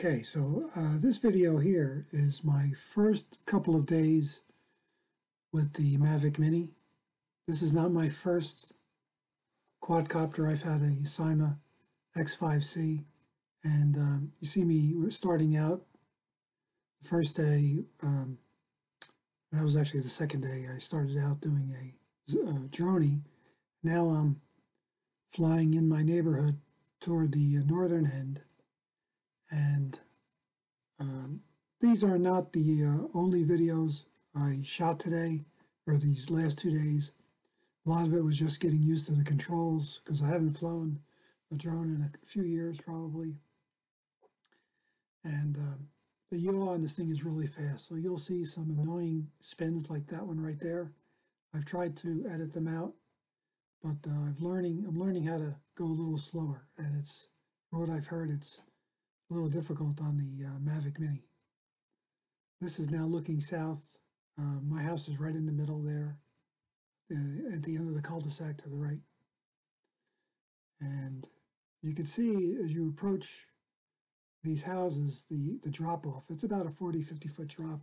Okay, so this video here is my first couple of days with the Mavic Mini. This is not my first quadcopter. I've had a Syma X5C, and you see me starting out the first day. That was actually the second day. I started out doing a droney. Now I'm flying in my neighborhood toward the northern end, and these are not the only videos I shot today, or these last 2 days. A lot of it was just getting used to the controls, because I haven't flown a drone in a few years probably. And the yaw on this thing is really fast, so you'll see some annoying spins like that one right there. I've tried to edit them out, but I'm learning how to go a little slower, and it's, from what I've heard, it's a little difficult on the Mavic Mini. This is now looking south. My house is right in the middle there, at the end of the cul-de-sac to the right. And you can see as you approach these houses, the drop-off. It's about a 40-50 foot drop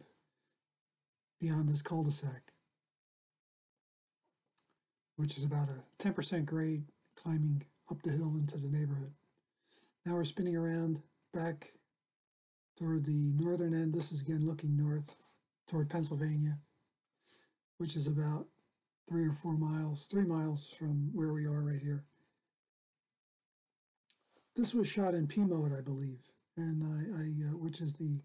beyond this cul-de-sac, which is about a 10% grade climbing up the hill into the neighborhood. Now we're spinning around back toward the northern end. This is again looking north toward Pennsylvania, which is about 3 miles from where we are right here. This was shot in P mode, I believe, and which is the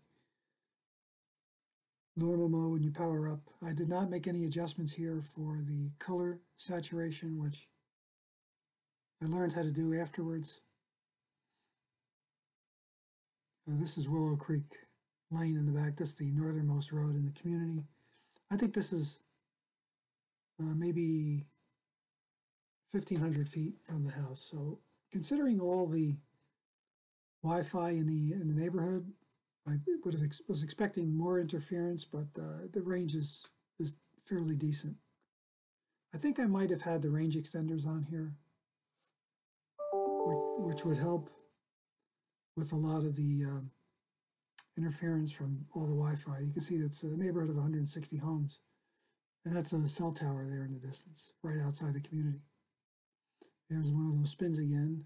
normal mode when you power up. I did not make any adjustments here for the color saturation, which I learned how to do afterwards. This is Willow Creek Lane in the back. This is the northernmost road in the community. I think this is maybe 1,500 feet from the house. So considering all the Wi-Fi in the neighborhood, I was expecting more interference, but the range is fairly decent. I think I might have had the range extenders on here, which would help with a lot of the interference from all the Wi-Fi. You can see it's a neighborhood of 160 homes, and that's a cell tower there in the distance, right outside the community. There's one of those spins again.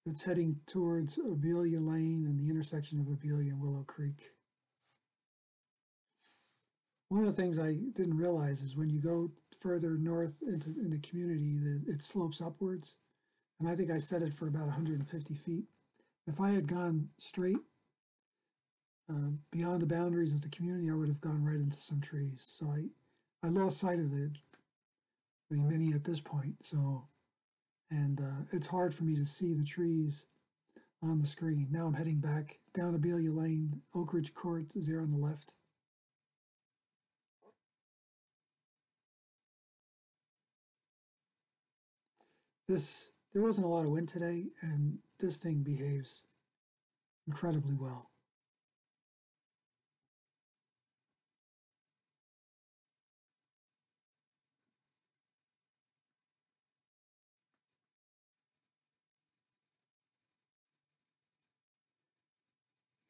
It's heading towards Abelia Lane and the intersection of Abelia and Willow Creek. One of the things I didn't realize is when you go further north in the community, it slopes upwards. And I think I set it for about 150 feet. If I had gone straight beyond the boundaries of the community, I would have gone right into some trees. So I lost sight of the Mini at this point. So, and it's hard for me to see the trees on the screen. Now I'm heading back down Abelia Lane. Oak Ridge Court is there on the left. There wasn't a lot of wind today, and this thing behaves incredibly well.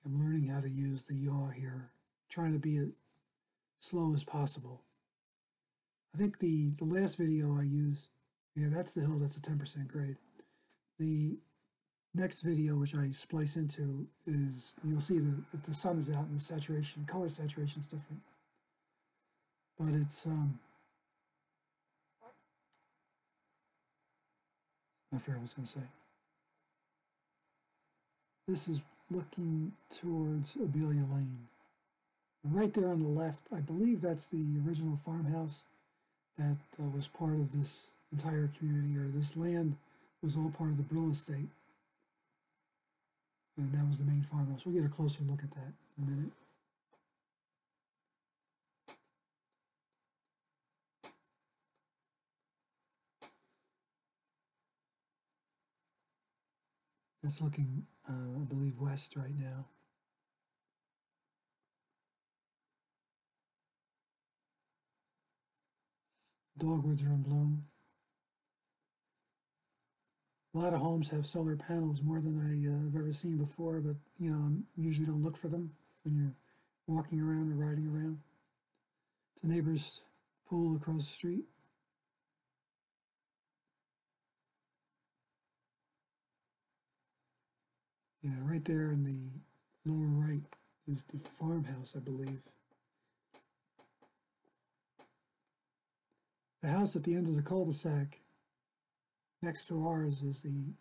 I'm learning how to use the yaw here, trying to be as slow as possible. I think the last video I used, yeah, that's the hill, that's a 10% grade. The next video, which I splice into, is, you'll see that the sun is out and the saturation, color saturation is different. But it's, I forgot what I was going to say. This is looking towards Abelia Lane. And right there on the left, I believe that's the original farmhouse that was part of this entire community, or this land was all part of the Brill estate. And that was the main farmhouse. We'll get a closer look at that in a minute. It's looking, I believe, west right now. Dogwoods are in bloom. A lot of homes have solar panels, more than I've ever seen before, but you know, I usually don't look for them when you're walking around or riding around. The neighbor's pool across the street. Yeah, right there in the lower right is the farmhouse, I believe. The house at the end of the cul-de-sac next to ours is the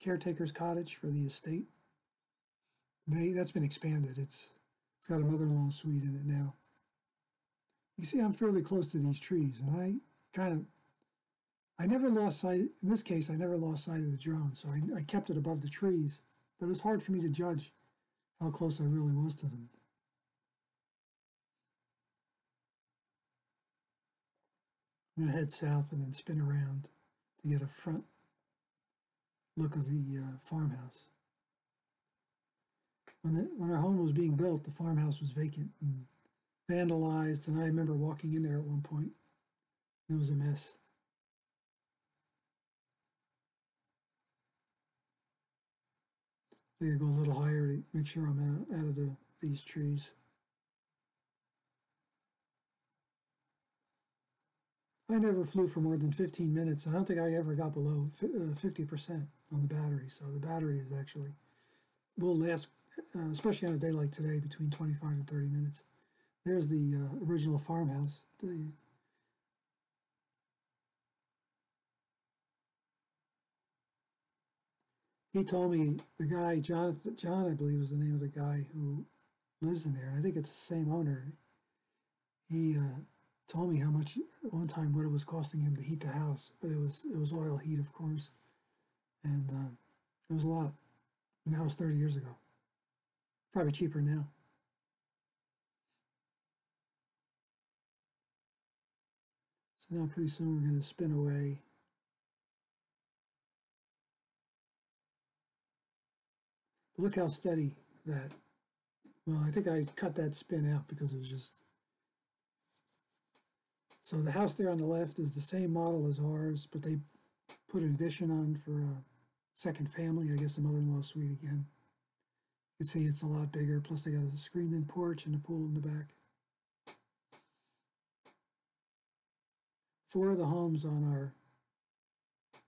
caretaker's cottage for the estate. That's been expanded. It's got a mother-in-law suite in it now. You see, I'm fairly close to these trees, and I never lost sight. In this case, I never lost sight of the drone, so I kept it above the trees. But it was hard for me to judge how close I really was to them. I'm gonna head south and then spin around to get a front look of the farmhouse. When our home was being built, the farmhouse was vacant and vandalized, and I remember walking in there at one point. It was a mess. I gotta go a little higher to make sure I'm out of these trees. I never flew for more than 15 minutes. I don't think I ever got below 50% on the battery. So the battery is actually will last, especially on a day like today, between 25 and 30 minutes. There's the original farmhouse. He told me, the guy, John, I believe was the name of the guy who lives in there. I think it's the same owner. He told me how much one time what it was costing him to heat the house, but it was oil heat, of course, and it was a lot. And that was 30 years ago. Probably cheaper now. So now pretty soon we're going to spin away. But look how steady that. Well, I think I cut that spin out because it was just. So the house there on the left is the same model as ours, but they put an addition on for a second family. I guess a mother-in-law suite again. You can see it's a lot bigger. Plus they got a screened-in porch and a pool in the back. 4 of the homes on our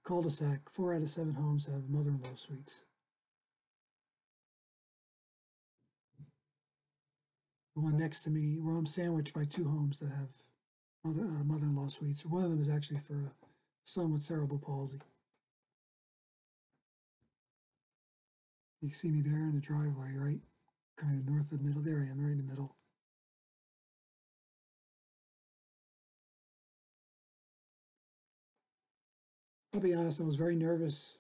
cul-de-sac, 4 out of 7 homes have mother-in-law suites. The one next to me, well, I'm sandwiched by 2 homes that have mother-in-law suites. One of them is actually for a son with cerebral palsy. You can see me there in the driveway, right? Kind of north of the middle. There I am, right in the middle. I'll be honest, I was very nervous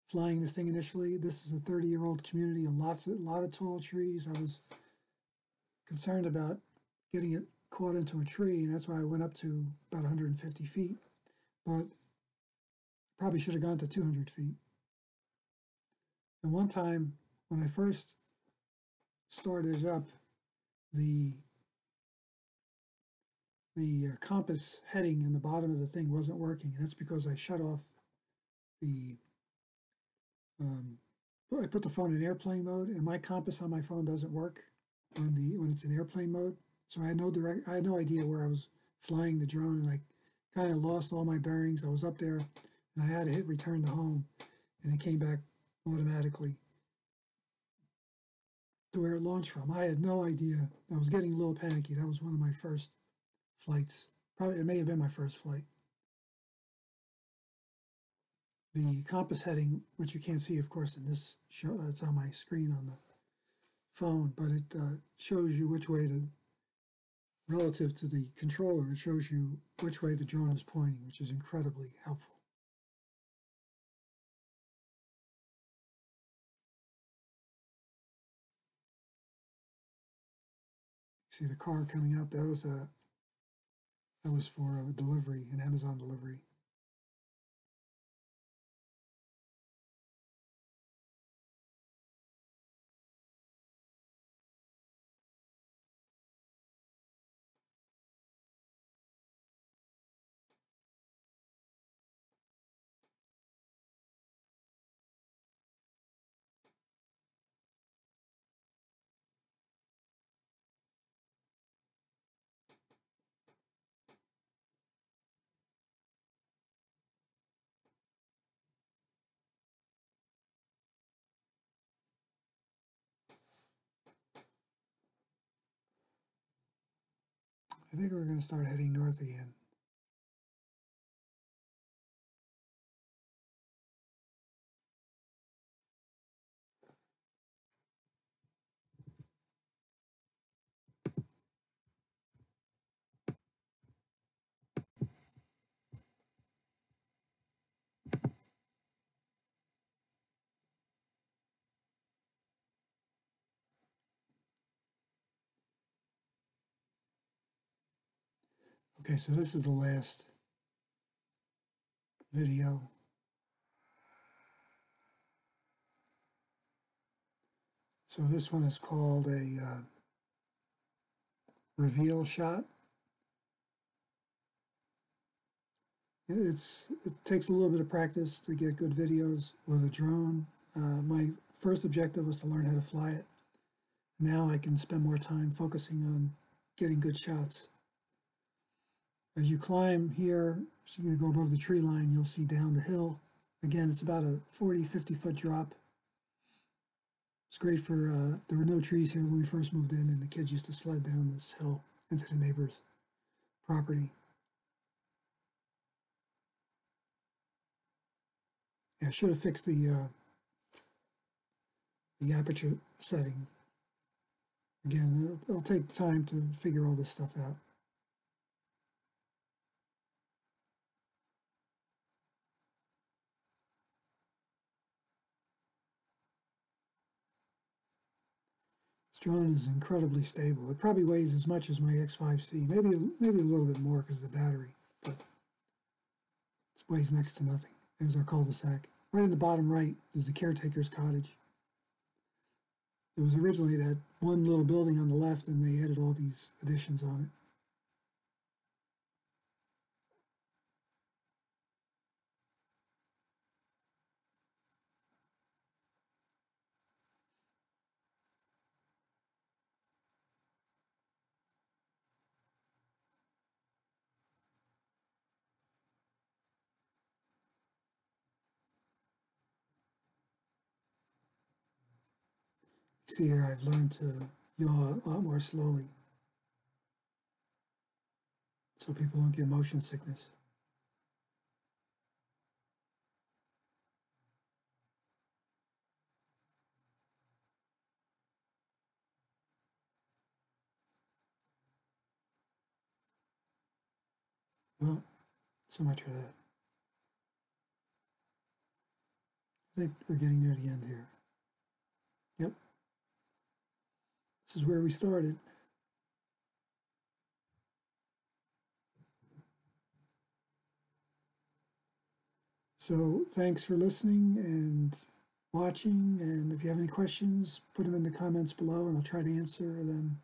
flying this thing initially. This is a 30-year-old community, a lot of tall trees. I was concerned about getting it caught into a tree, and that's why I went up to about 150 feet. But probably should have gone to 200 feet. And one time, when I first started up, the compass heading in the bottom of the thing wasn't working. That's because I shut off the I put the phone in airplane mode, and my compass on my phone doesn't work when it's in airplane mode. So I had no idea where I was flying the drone, and I kind of lost all my bearings. I was up there, and I had to hit return to home, and it came back automatically to where it launched from. I had no idea. I was getting a little panicky. That was one of my first flights. Probably it may have been my first flight. The compass heading, which you can't see, of course, in this show, it's on my screen on the phone, but it shows you which way relative to the controller, it shows you which way the drone is pointing, which is incredibly helpful. See the car coming up. That was for a delivery, an Amazon delivery. I think we're going to start heading north again. Okay, so this is the last video. So this one is called a reveal shot. It takes a little bit of practice to get good videos with a drone. My first objective was to learn how to fly it. Now I can spend more time focusing on getting good shots. As you climb here, so you're going to go above the tree line, you'll see down the hill. Again, it's about a 40-50 foot drop. It's great for, there were no trees here when we first moved in, and the kids used to sled down this hill into the neighbor's property. Yeah, I should have fixed the aperture setting. Again, it'll take time to figure all this stuff out. This drone is incredibly stable. It probably weighs as much as my X5C, maybe a little bit more because of the battery, but it weighs next to nothing. There's our cul-de-sac. Right in the bottom right is the caretaker's cottage. It was originally that one little building on the left, and they added all these additions on it. See here, I've learned to yaw a lot more slowly so people don't get motion sickness. Well, so much for that. I think we're getting near the end here. Yep. This is where we started. So thanks for listening and watching, and if you have any questions, put them in the comments below and I'll try to answer them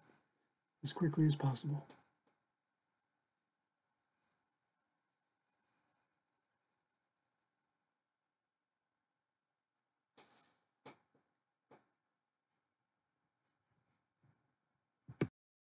as quickly as possible.